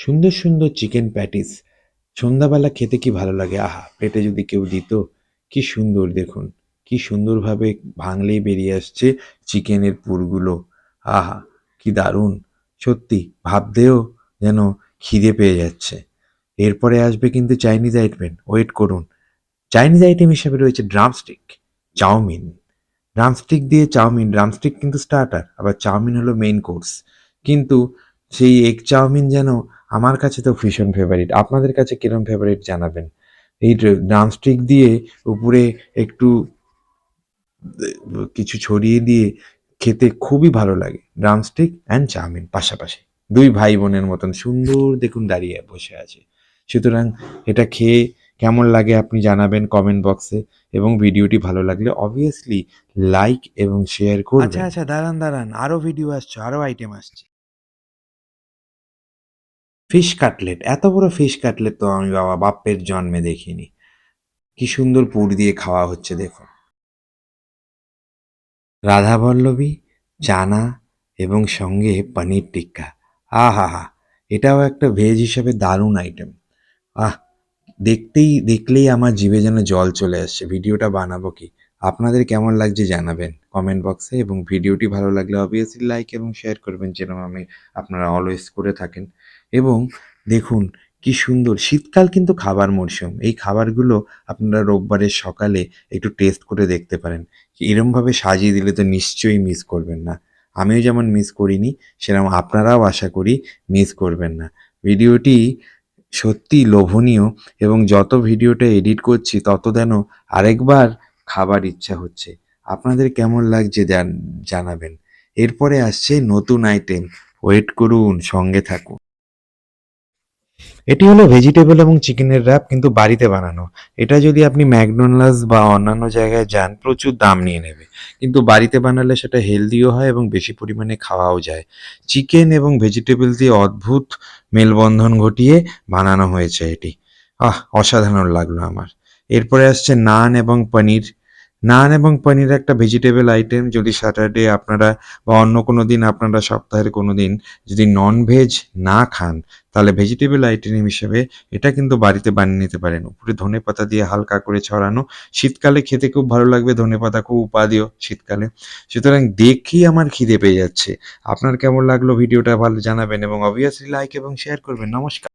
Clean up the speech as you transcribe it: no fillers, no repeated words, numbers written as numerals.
সুন্দর সুন্দর chicken patties সন্ধ্যাবেলা খেতে কি ভালো লাগে। আহা, পেটে যদি কেউ দিত, কি সুন্দর দেখুন, কি সুন্দরভাবে ভাঙলেই বেরিয়ে আসছে চিকেনের পুরগুলো। আহা, কি দারুণ! সত্যি ভাবতেও যেন খিদে পেয়ে যাচ্ছে। এরপরে আসবে কিন্তু চাইনিজ আইটেম, ওয়েট করুন। চাইনিজ আইটেম হিসেবে রয়েছে ড্রামস্টিক, চাউমিন। ড্রামস্টিক দিয়ে চাউমিন, ড্রামস্টিক কিন্তু স্টার্টার, আবার চাউমিন হলো মেইন কোর্স। কিন্তু সেই এগ চাউমিন যেন আমার কাছে তো ভীষণ ফেভারিট। আপনাদের কাছে কিরম ফেভারিট জানাবেন। এই ড্রামস্টিক দিয়ে উপরে একটু কিছু ছড়িয়ে দিয়ে খেতে খুবই ভালো লাগে। ড্রামস্টিক অ্যান্ড চাউমিন পাশাপাশি। দুই ভাই বোনের মতন সুন্দর দেখুন দাঁড়িয়ে বসে আছে। সুতরাং এটা খেয়ে কেমন লাগে আপনি জানাবেন কমেন্ট বক্সে, এবং ভিডিওটি ভালো লাগলে অবভিয়াসলি লাইক এবং শেয়ার করবেন। আচ্ছা আচ্ছা, দাঁড়ান দাঁড়ান, আরও ভিডিও আসছে, আরও আইটেম আসছে। ফিশ কাটলেট, এত বড় ফিশ কাটলেট তো আমি বাবা বাপ্পের জন্মে দেখিনি। কি সুন্দর পুর দিয়ে খাওয়া হচ্ছে দেখুন। রাধাবল্লভী, চানা এবং সঙ্গে পনির টিক্কা। আহা! এটাও একটা ভেজ হিসেবে দারুণ আইটেম। আহ! দেখলেই আমার জিভে যেন জল চলে আসছে। ভিডিওটা বানাবো কি? আপনাদের কেমন লাগছে জানাবেন কমেন্ট বক্সে, এবং ভিডিওটি ভালো লাগলে অবভিয়াসলি লাইক এবং শেয়ার করবেন, যেরকম আপনারা অলওয়েজ করে থাকেন। এবং দেখুন কি সুন্দর, শীতকাল কিন্তু খাবার মরশুম। এই খাবারগুলো আপনারা রোববারের সকালে একটু টেস্ট করে দেখতে পারেন। এরমভাবে সাজিয়ে দিলে তো নিশ্চয়ই মিস করবেন না। আমিও যেমন মিস করিনি, সেরকম আপনারাও আশা করি মিস করবেন না। ভিডিওটি সত্যিই লোভনীয়, এবং যত ভিডিওটা এডিট করছি তত যেন আরেকবার খাবার ইচ্ছা হচ্ছে। আপনাদের কেমন লাগছে জানাবেন। এরপরে আসছে নতুন আইটেম, ওয়েট করুন, সঙ্গে থাকুন। এটি হলো ভেজিটেবল এবং চিকেনের র্যাপ, কিন্তু বাড়িতে বানানো। এটা যদি আপনি ম্যাকডোনাল্ডস বা অন্যান্য জায়গায় যান, প্রচুর দাম নিয়ে নেবে। কিন্তু বাড়িতে বানালে সেটা হেলদিও হয় এবং বেশি পরিমাণে খাওয়াও যায়। চিকেন এবং ভেজিটেবল দিয়ে অদ্ভুত মেলবন্ধন ঘটিয়ে বানানো হয়েছে এটি। অসাধারণ লাগলো আমার। এরপরে আসছে নান এবং পনির। নান এবং পনির একটা ভেজিটেবল আইটেম। যদি স্যাটারডে আপনারা বা অন্য কোনো দিন, আপনারা সপ্তাহের কোনো দিন যদি ননভেজ না খান, তাহলে ভেজিটেবল আইটেম হিসেবে এটা কিন্তু বাড়িতে বানিয়ে নিতে পারেন। উপরে ধনেপাতা দিয়ে হালকা করে ছড়ানো। শীতকালে খেতে খুব ভালো লাগবে, ধনেপাতা খুব উপাদেয় শীতকালে। সুতরাং দেখেই আমার খিদে পেয়ে যাচ্ছে। আপনার কেমন লাগলো ভিডিওটা ভালো জানাবেন, এবং অবভিয়াসলি লাইক এবং শেয়ার করবেন। নমস্কার।